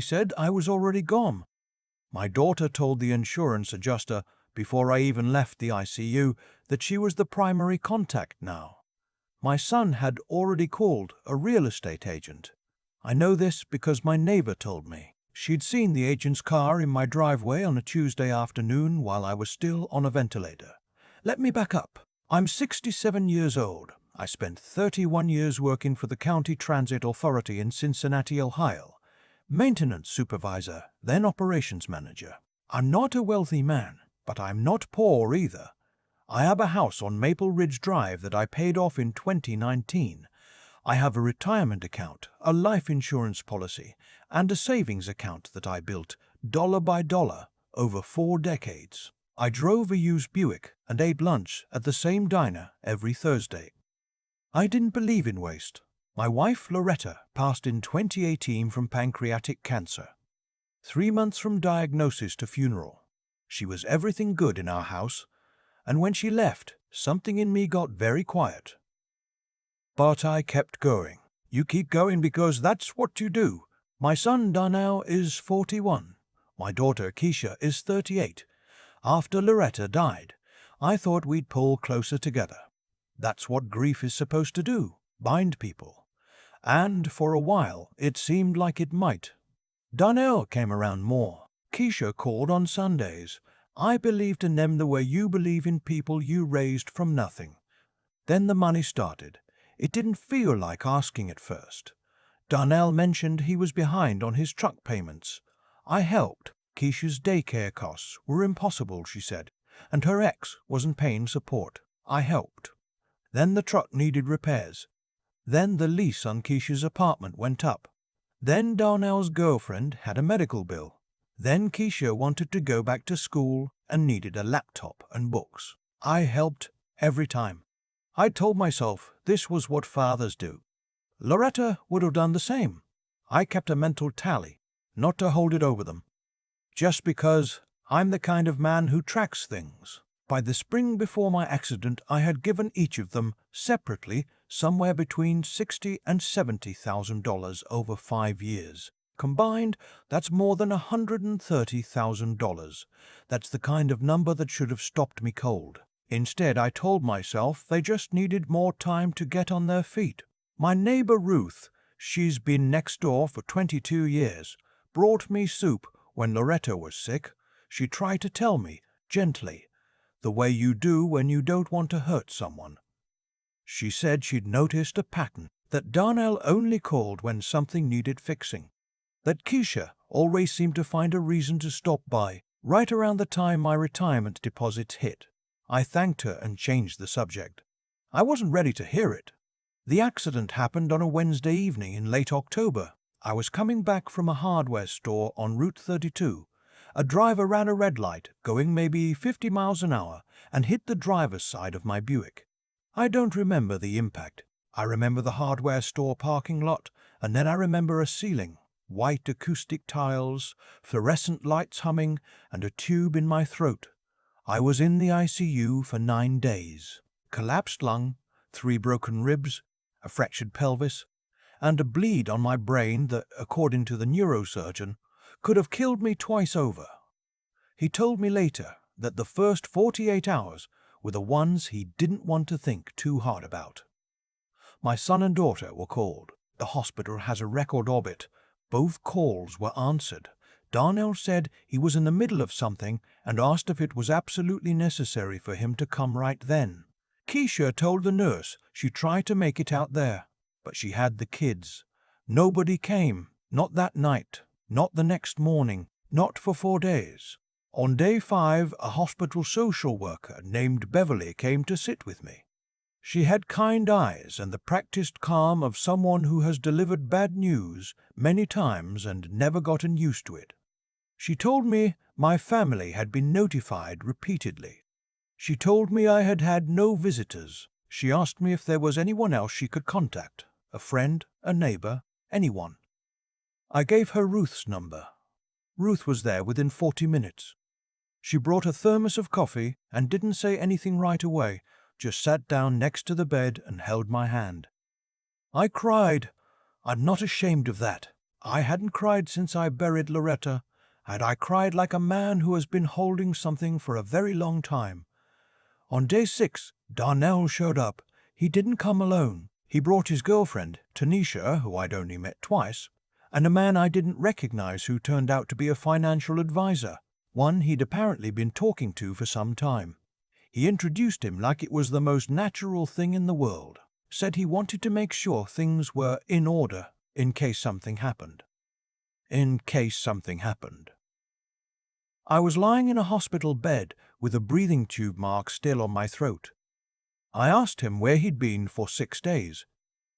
He said I was already gone. My daughter told the insurance adjuster before I even left the ICU that she was the primary contact now. My son had already called a real estate agent. I know this because my neighbor told me. She'd seen the agent's car in my driveway on a Tuesday afternoon while I was still on a ventilator. Let me back up. I'm 67 years old. I spent 31 years working for the County Transit Authority in Cincinnati, Ohio. Maintenance supervisor, then operations manager. I'm not a wealthy man, but I'm not poor either. I have a house on Maple Ridge Drive that I paid off in 2019. I have a retirement account, a life insurance policy, and a savings account that I built, dollar by dollar, over 4 decades. I drove a used Buick and ate lunch at the same diner every Thursday. I didn't believe in waste. My wife, Loretta, passed in 2018 from pancreatic cancer. 3 months from diagnosis to funeral. She was everything good in our house, and when she left, something in me got very quiet. But I kept going. You keep going because that's what you do. My son, Darnell, is 41. My daughter, Keisha, is 38. After Loretta died, I thought we'd pull closer together. That's what grief is supposed to do, bind people. And for a while, it seemed like it might. Darnell came around more. Keisha called on Sundays. I believed in them the way you believe in people you raised from nothing. Then the money started. It didn't feel like asking at first. Darnell mentioned he was behind on his truck payments. I helped. Keisha's daycare costs were impossible, she said, and her ex wasn't paying support. I helped. Then the truck needed repairs. Then the lease on Keisha's apartment went up. Then Darnell's girlfriend had a medical bill. Then Keisha wanted to go back to school and needed a laptop and books. I helped every time. I told myself this was what fathers do. Loretta would have done the same. I kept a mental tally, not to hold it over them. Just because I'm the kind of man who tracks things. By the spring before my accident, I had given each of them, separately, somewhere between $60,000 and $70,000 over 5 years. Combined, that's more than $130,000. That's the kind of number that should have stopped me cold. Instead, I told myself they just needed more time to get on their feet. My neighbor Ruth, she's been next door for 22 years, brought me soup when Loretta was sick. She tried to tell me, gently, the way you do when you don't want to hurt someone. She said she'd noticed a pattern, that Darnell only called when something needed fixing, that Keisha always seemed to find a reason to stop by, right around the time my retirement deposits hit. I thanked her and changed the subject. I wasn't ready to hear it. The accident happened on a Wednesday evening in late October. I was coming back from a hardware store on Route 32. A driver ran a red light, going maybe 50 miles an hour, and hit the driver's side of my Buick. I don't remember the impact. I remember the hardware store parking lot, and then I remember a ceiling, white acoustic tiles, fluorescent lights humming, and a tube in my throat. I was in the ICU for 9 days. Collapsed lung, 3 broken ribs, a fractured pelvis, and a bleed on my brain that, according to the neurosurgeon, could have killed me twice over. He told me later that the first 48 hours were the ones he didn't want to think too hard about. My son and daughter were called. The hospital has a record orbit. Both calls were answered. Darnell said he was in the middle of something and asked if it was absolutely necessary for him to come right then. Keisha told the nurse she tried to make it out there, but she had the kids. Nobody came, not that night, not the next morning, not for 4 days. On day 5, a hospital social worker named Beverly came to sit with me. She had kind eyes and the practiced calm of someone who has delivered bad news many times and never gotten used to it. She told me my family had been notified repeatedly. She told me I had had no visitors. She asked me if there was anyone else she could contact, a friend, a neighbor, anyone. I gave her Ruth's number. Ruth was there within 40 minutes. She brought a thermos of coffee and didn't say anything right away, just sat down next to the bed and held my hand. I cried. I'm not ashamed of that. I hadn't cried since I buried Loretta, and I cried like a man who has been holding something for a very long time. On day 6, Darnell showed up. He didn't come alone. He brought his girlfriend, Tanisha, who I'd only met twice, and a man I didn't recognize who turned out to be a financial advisor, one he'd apparently been talking to for some time. He introduced him like it was the most natural thing in the world, said he wanted to make sure things were in order in case something happened. In case something happened. I was lying in a hospital bed with a breathing tube mark still on my throat. I asked him where he'd been for 6 days.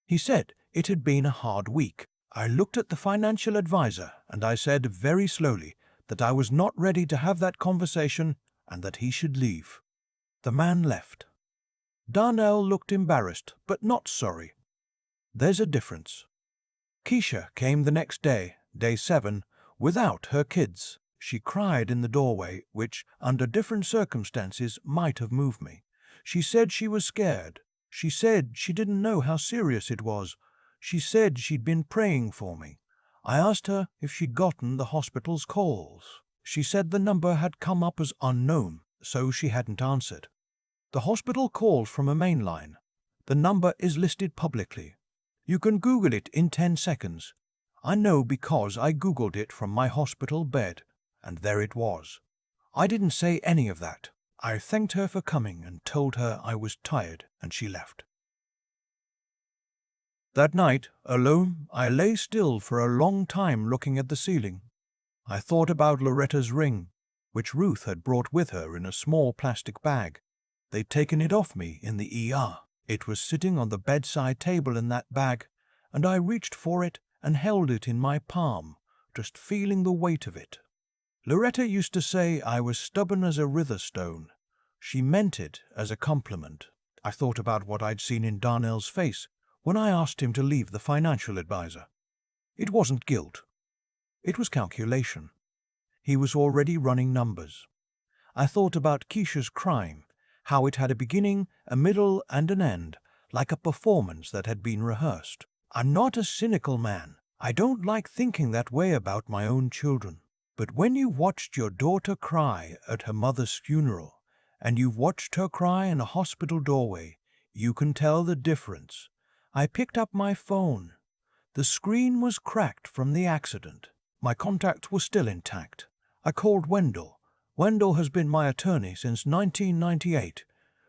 He said it had been a hard week. I looked at the financial advisor and I said very slowly that I was not ready to have that conversation and that he should leave. The man left. Darnell looked embarrassed, but not sorry. There's a difference. Keisha came the next day, day 7, without her kids. She cried in the doorway, which, under different circumstances, might have moved me. She said she was scared. She said she didn't know how serious it was. She said she'd been praying for me. I asked her if she'd gotten the hospital's calls. She said the number had come up as unknown, so she hadn't answered. The hospital called from a main line. The number is listed publicly. You can Google it in 10 seconds. I know because I Googled it from my hospital bed, and there it was. I didn't say any of that. I thanked her for coming and told her I was tired, and she left. That night, alone, I lay still for a long time looking at the ceiling. I thought about Loretta's ring, which Ruth had brought with her in a small plastic bag. They'd taken it off me in the ER. It was sitting on the bedside table in that bag, and I reached for it and held it in my palm, just feeling the weight of it. Loretta used to say I was stubborn as a Ritherstone. She meant it as a compliment. I thought about what I'd seen in Darnell's face when I asked him to leave the financial advisor. It wasn't guilt. It was calculation. He was already running numbers. I thought about Keisha's crime, how it had a beginning, a middle, and an end, like a performance that had been rehearsed. I'm not a cynical man. I don't like thinking that way about my own children. But when you watched your daughter cry at her mother's funeral, and you've watched her cry in a hospital doorway, you can tell the difference. I picked up my phone. The screen was cracked from the accident. My contacts were still intact. I called Wendell. Wendell has been my attorney since 1998.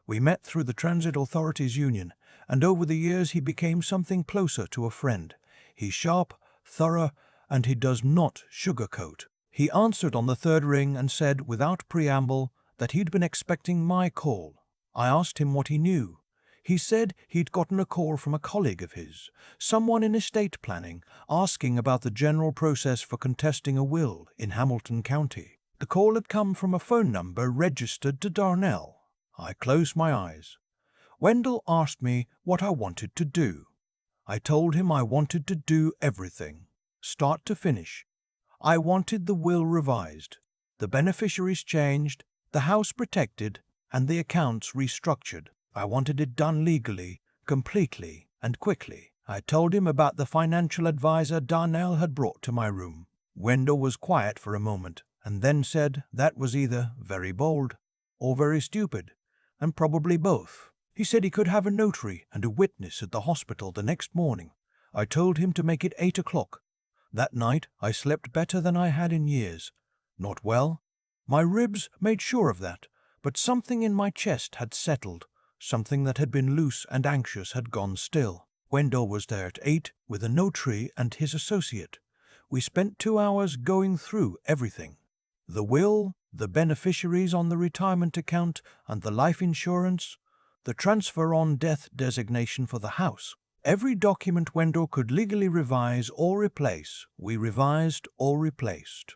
We met through the Transit Authorities Union, and over the years he became something closer to a friend. He's sharp, thorough, and he does not sugarcoat. He answered on the third ring and said, without preamble, that he'd been expecting my call. I asked him what he knew. He said he'd gotten a call from a colleague of his, someone in estate planning, asking about the general process for contesting a will in Hamilton County. The call had come from a phone number registered to Darnell. I closed my eyes. Wendell asked me what I wanted to do. I told him I wanted to do everything, start to finish. I wanted the will revised, the beneficiaries changed, the house protected, and the accounts restructured. I wanted it done legally, completely, and quickly. I told him about the financial advisor Darnell had brought to my room. Wendell was quiet for a moment, and then said that was either very bold or very stupid, and probably both. He said he could have a notary and a witness at the hospital the next morning. I told him to make it 8 o'clock. That night I slept better than I had in years. Not well. My ribs made sure of that, but something in my chest had settled. Something that had been loose and anxious had gone still. Wendell was there at 8 with a notary and his associate. We spent 2 hours going through everything. The will, the beneficiaries on the retirement account and the life insurance, the transfer on death designation for the house. Every document Wendell could legally revise or replace, we revised or replaced.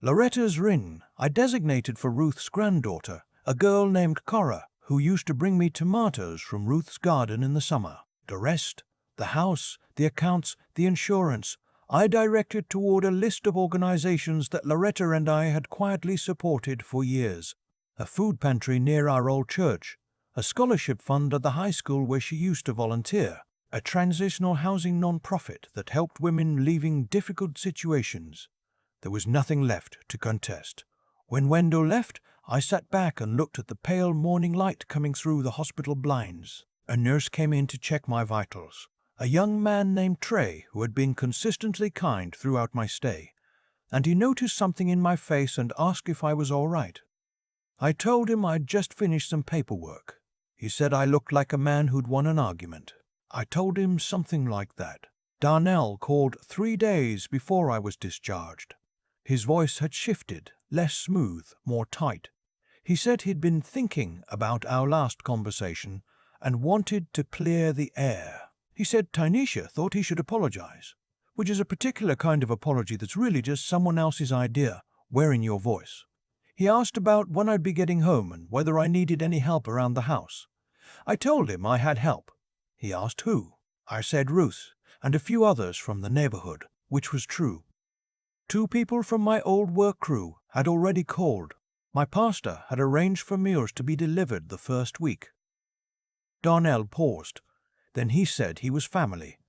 Loretta's ring I designated for Ruth's granddaughter, a girl named Cora, who used to bring me tomatoes from Ruth's garden in the summer. The rest, the house, the accounts, the insurance, I directed toward a list of organizations that Loretta and I had quietly supported for years. A food pantry near our old church, a scholarship fund at the high school where she used to volunteer, a transitional housing non-profit that helped women leaving difficult situations. There was nothing left to contest. When Wendell left, I sat back and looked at the pale morning light coming through the hospital blinds. A nurse came in to check my vitals. A young man named Trey, who had been consistently kind throughout my stay, and he noticed something in my face and asked if I was all right. I told him I'd just finished some paperwork. He said I looked like a man who'd won an argument. I told him something like that. Darnell called 3 days before I was discharged. His voice had shifted, less smooth, more tight. He said he'd been thinking about our last conversation and wanted to clear the air. He said Tynesha thought he should apologize, which is a particular kind of apology that's really just someone else's idea, wearing your voice. He asked about when I'd be getting home and whether I needed any help around the house. I told him I had help. He asked who. I said Ruth and a few others from the neighborhood, which was true. 2 people from my old work crew had already called. My pastor had arranged for meals to be delivered the first week. Darnell paused. Then he said he was family,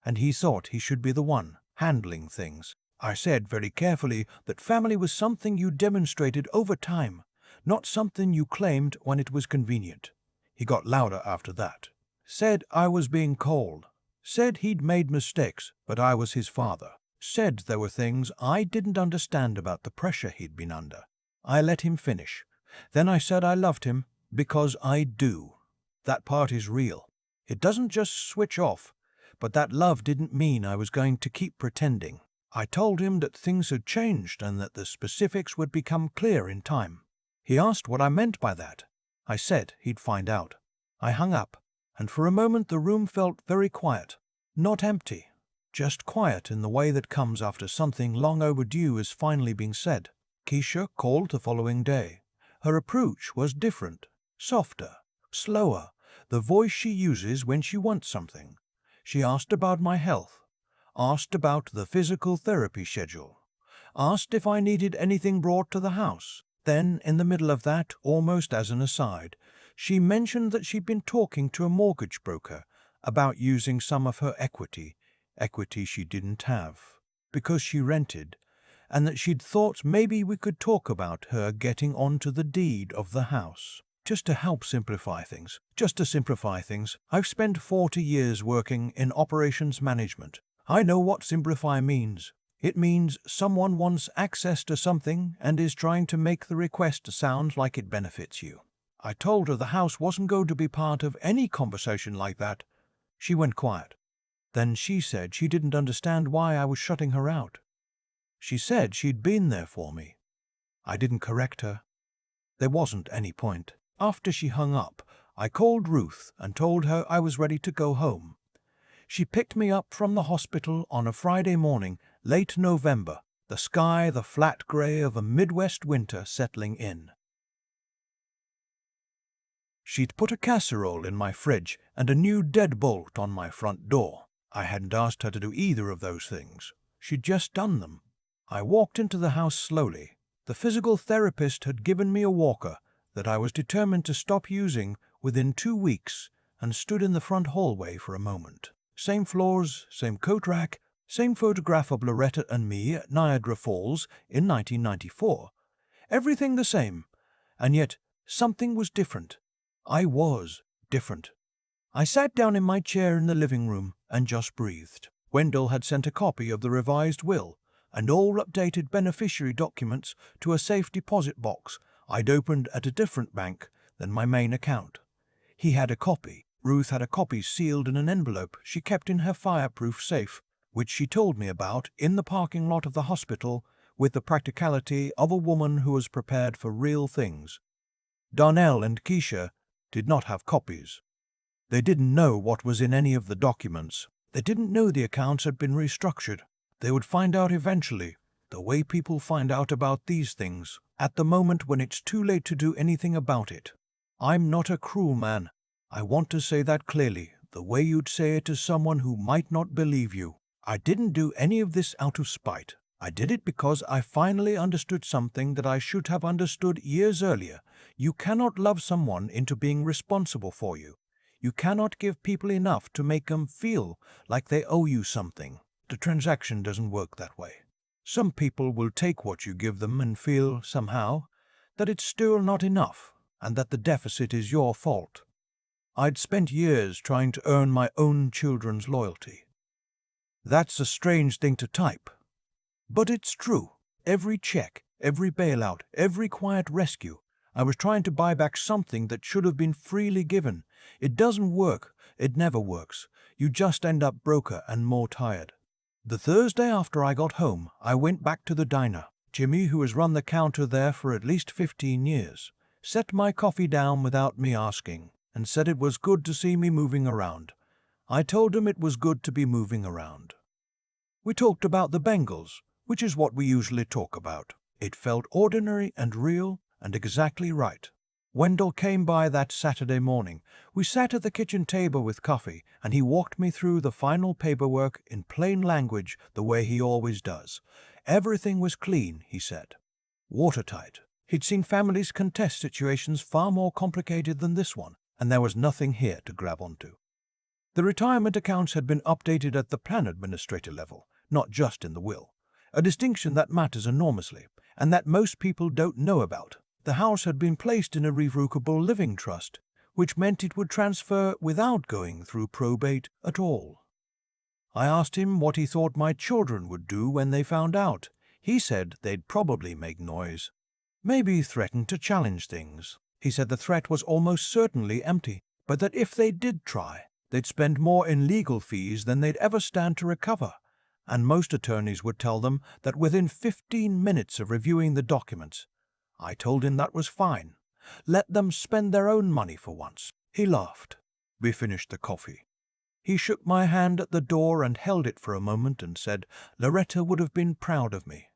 and he thought he should be the one handling things. I said very carefully that family was something you demonstrated over time, not something you claimed when it was convenient. He got louder after that. Said I was being cold. Said he'd made mistakes, but I was his father. Said there were things I didn't understand about the pressure he'd been under. I let him finish. Then I said I loved him, because I do. That part is real. It doesn't just switch off, but that love didn't mean I was going to keep pretending. I told him that things had changed and that the specifics would become clear in time. He asked what I meant by that. I said he'd find out. I hung up, and for a moment the room felt very quiet. Not empty, just quiet in the way that comes after something long overdue is finally being said. Keisha called the following day. Her approach was different, softer, slower, the voice she uses when she wants something. She asked about my health, asked about the physical therapy schedule, asked if I needed anything brought to the house. Then, in the middle of that, almost as an aside, she mentioned that she'd been talking to a mortgage broker about using some of her equity she didn't have, because she rented, and that she'd thought maybe we could talk about her getting onto the deed of the house. Just to help simplify things. I've spent 40 years working in operations management. I know what simplify means. It means someone wants access to something and is trying to make the request sound like it benefits you. I told her the house wasn't going to be part of any conversation like that. She went quiet. Then she said she didn't understand why I was shutting her out. She said she'd been there for me. I didn't correct her. There wasn't any point. After she hung up, I called Ruth and told her I was ready to go home. She picked me up from the hospital on a Friday morning, late November, the sky the flat gray of a Midwest winter settling in. She'd put a casserole in my fridge and a new deadbolt on my front door. I hadn't asked her to do either of those things. She'd just done them. I walked into the house slowly. The physical therapist had given me a walker that I was determined to stop using within 2 weeks, and stood in the front hallway for a moment. Same floors, same coat rack, same photograph of Loretta and me at Niagara Falls in 1994. Everything the same, and yet something was different. I was different. I sat down in my chair in the living room and just breathed. Wendell had sent a copy of the revised will and all updated beneficiary documents to a safe deposit box I'd opened at a different bank than my main account. He had a copy. Ruth had a copy sealed in an envelope she kept in her fireproof safe, which she told me about in the parking lot of the hospital with the practicality of a woman who was prepared for real things. Darnell and Keisha did not have copies. They didn't know what was in any of the documents. They didn't know the accounts had been restructured. They would find out eventually, the way people find out about these things, at the moment when it's too late to do anything about it. I'm not a cruel man. I want to say that clearly, the way you'd say it to someone who might not believe you. I didn't do any of this out of spite. I did it because I finally understood something that I should have understood years earlier. You cannot love someone into being responsible for you. You cannot give people enough to make them feel like they owe you something. The transaction doesn't work that way. Some people will take what you give them and feel, somehow, that it's still not enough and that the deficit is your fault. I'd spent years trying to earn my own children's loyalty. That's a strange thing to type, but it's true. Every check, every bailout, every quiet rescue, I was trying to buy back something that should have been freely given. It doesn't work. It never works. You just end up broker and more tired. The Thursday after I got home, I went back to the diner. Jimmy, who has run the counter there for at least 15 years, set my coffee down without me asking and said it was good to see me moving around. I told him it was good to be moving around. We talked about the Bengals, which is what we usually talk about. It felt ordinary and real and exactly right. Wendell came by that Saturday morning. We sat at the kitchen table with coffee, and he walked me through the final paperwork in plain language the way he always does. Everything was clean, he said. Watertight. He'd seen families contest situations far more complicated than this one, and there was nothing here to grab onto. The retirement accounts had been updated at the plan administrator level, not just in the will, a distinction that matters enormously, and that most people don't know about. The house had been placed in a revocable living trust, which meant it would transfer without going through probate at all. I asked him what he thought my children would do when they found out. He said they'd probably make noise, maybe threaten to challenge things. He said the threat was almost certainly empty, but that if they did try, they'd spend more in legal fees than they'd ever stand to recover, and most attorneys would tell them that within 15 minutes of reviewing the documents. I told him that was fine. Let them spend their own money for once. He laughed. We finished the coffee. He shook my hand at the door and held it for a moment and said Loretta would have been proud of me.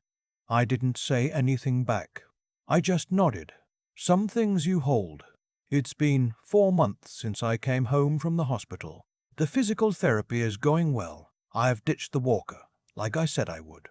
I didn't say anything back. I just nodded. Some things you hold. It's been 4 months since I came home from the hospital. The physical therapy is going well. I've ditched the walker, like I said I would.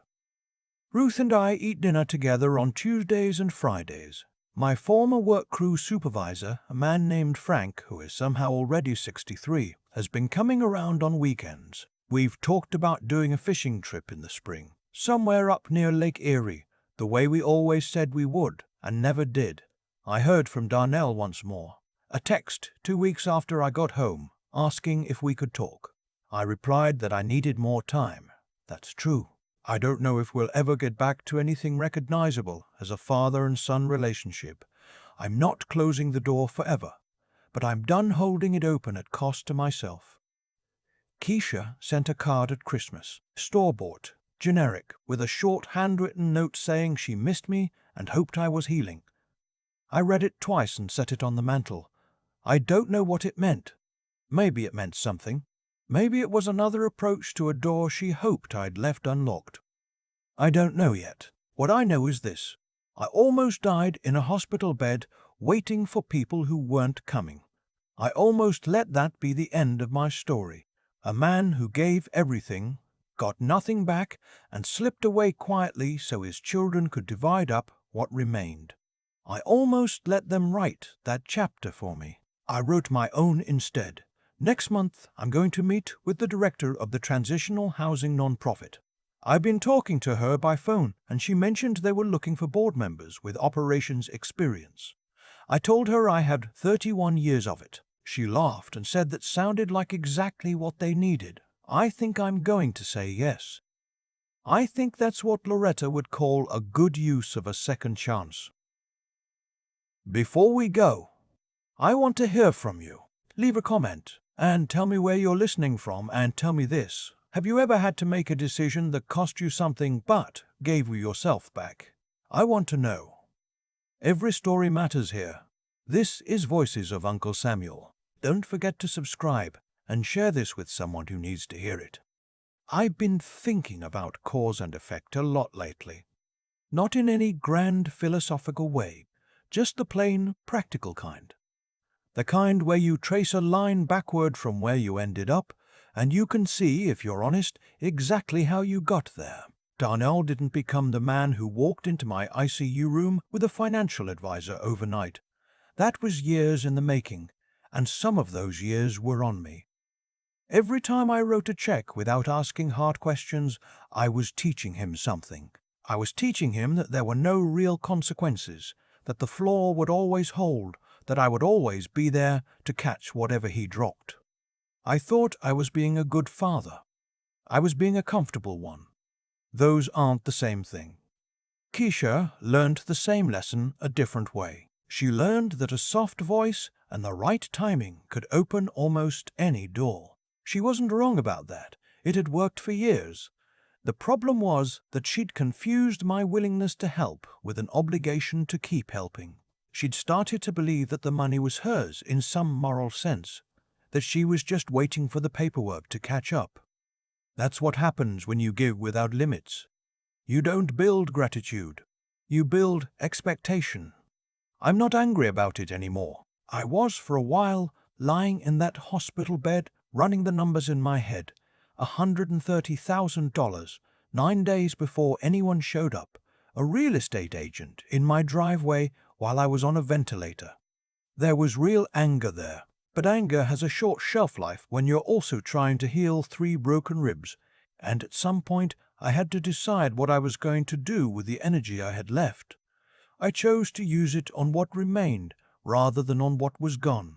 Ruth and I eat dinner together on Tuesdays and Fridays. My former work crew supervisor, a man named Frank, who is somehow already 63, has been coming around on weekends. We've talked about doing a fishing trip in the spring, somewhere up near Lake Erie, the way we always said we would, and never did. I heard from Darnell once more. A text 2 weeks after I got home, asking if we could talk. I replied that I needed more time. That's true. I don't know if we'll ever get back to anything recognizable as a father and son relationship. I'm not closing the door forever, but I'm done holding it open at cost to myself. Keisha sent a card at Christmas, store-bought, generic, with a short handwritten note saying she missed me and hoped I was healing. I read it twice and set it on the mantel. I don't know what it meant. Maybe it meant something. Maybe it was another approach to a door she hoped I'd left unlocked. I don't know yet. What I know is this. I almost died in a hospital bed waiting for people who weren't coming. I almost let that be the end of my story. A man who gave everything, got nothing back, and slipped away quietly so his children could divide up what remained. I almost let them write that chapter for me. I wrote my own instead. Next month, I'm going to meet with the director of the Transitional Housing Nonprofit. I've been talking to her by phone, and she mentioned they were looking for board members with operations experience. I told her I had 31 years of it. She laughed and said that sounded like exactly what they needed. I think I'm going to say yes. I think that's what Loretta would call a good use of a second chance. Before we go, I want to hear from you. Leave a comment and tell me where you're listening from, and tell me this. Have you ever had to make a decision that cost you something but gave you yourself back? I want to know. Every story matters here. This is Voices of Uncle Samuel. Don't forget to subscribe and share this with someone who needs to hear it. I've been thinking about cause and effect a lot lately. Not in any grand philosophical way, just the plain practical kind. The kind where you trace a line backward from where you ended up, and you can see, if you're honest, exactly how you got there. Darnell didn't become the man who walked into my ICU room with a financial advisor overnight. That was years in the making, and some of those years were on me. Every time I wrote a check without asking hard questions, I was teaching him something. I was teaching him that there were no real consequences, that the floor would always hold, that I would always be there to catch whatever he dropped. I thought I was being a good father. I was being a comfortable one. Those aren't the same thing. Keisha learned the same lesson a different way. She learned that a soft voice and the right timing could open almost any door. She wasn't wrong about that. It had worked for years. The problem was that she'd confused my willingness to help with an obligation to keep helping. She'd started to believe that the money was hers in some moral sense, that she was just waiting for the paperwork to catch up. That's what happens when you give without limits. You don't build gratitude. You build expectation. I'm not angry about it anymore. I was for a while, lying in that hospital bed, running the numbers in my head. $130,000, 9 days before anyone showed up. A real estate agent in my driveway while I was on a ventilator. There was real anger there. But anger has a short shelf life when you're also trying to heal 3 broken ribs, and at some point I had to decide what I was going to do with the energy I had left. I chose to use it on what remained rather than on what was gone.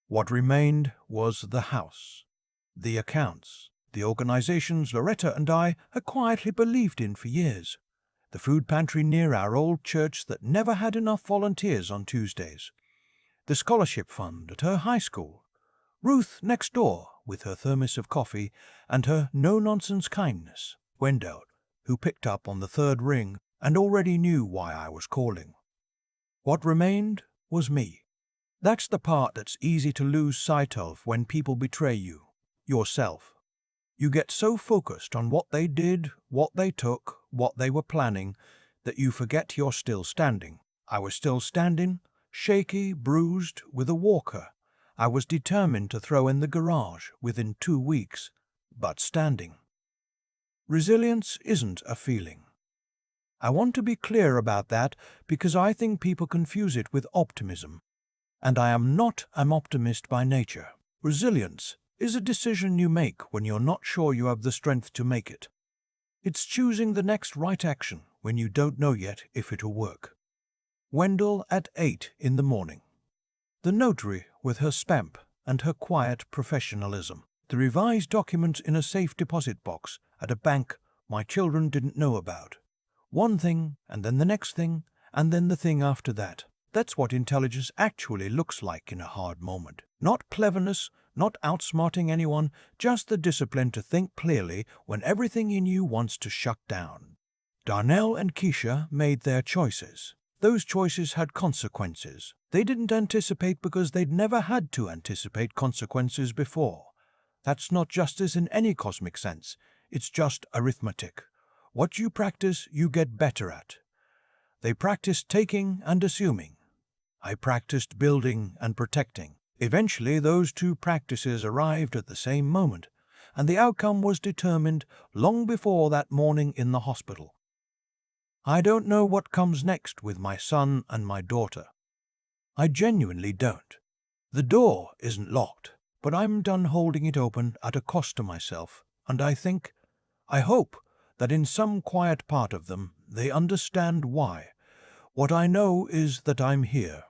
What remained was the house, the accounts, the organizations Loretta and I had quietly believed in for years, the food pantry near our old church that never had enough volunteers on Tuesdays, the scholarship fund at her high school, Ruth next door with her thermos of coffee and her no-nonsense kindness, Wendell, who picked up on the 3rd ring and already knew why I was calling. What remained was me. That's the part that's easy to lose sight of when people betray you, yourself. You get so focused on what they did, what they took, what they were planning, that you forget you're still standing. I was still standing, shaky, bruised, with a walker. I was determined to throw in the garage within 2 weeks, but standing. Resilience isn't a feeling. I want to be clear about that because I think people confuse it with optimism. And I am not an optimist by nature. Resilience is a decision you make when you're not sure you have the strength to make it. It's choosing the next right action when you don't know yet if it'll work. Wendell at 8 in the morning. The notary with her stamp and her quiet professionalism. The revised documents in a safe deposit box at a bank my children didn't know about. One thing, and then the next thing, and then the thing after that. That's what intelligence actually looks like in a hard moment. Not cleverness, not outsmarting anyone, just the discipline to think clearly when everything in you wants to shut down. Darnell and Keisha made their choices. Those choices had consequences. They didn't anticipate because they'd never had to anticipate consequences before. That's not justice in any cosmic sense. It's just arithmetic. What you practice, you get better at. They practiced taking and assuming. I practiced building and protecting. Eventually, those 2 practices arrived at the same moment, and the outcome was determined long before that morning in the hospital. I don't know what comes next with my son and my daughter. I genuinely don't. The door isn't locked, but I'm done holding it open at a cost to myself, and I hope that in some quiet part of them they understand why. What I know is that I'm here.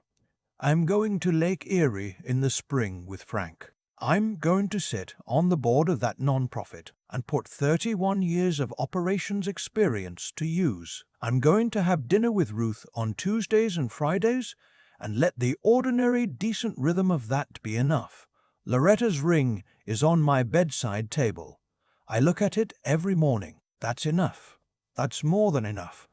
I'm going to Lake Erie in the spring with Frank. I'm going to sit on the board of that nonprofit and put 31 years of operations experience to use. I'm going to have dinner with Ruth on Tuesdays and Fridays and let the ordinary decent rhythm of that be enough. Loretta's ring is on my bedside table. I look at it every morning. That's enough. That's more than enough.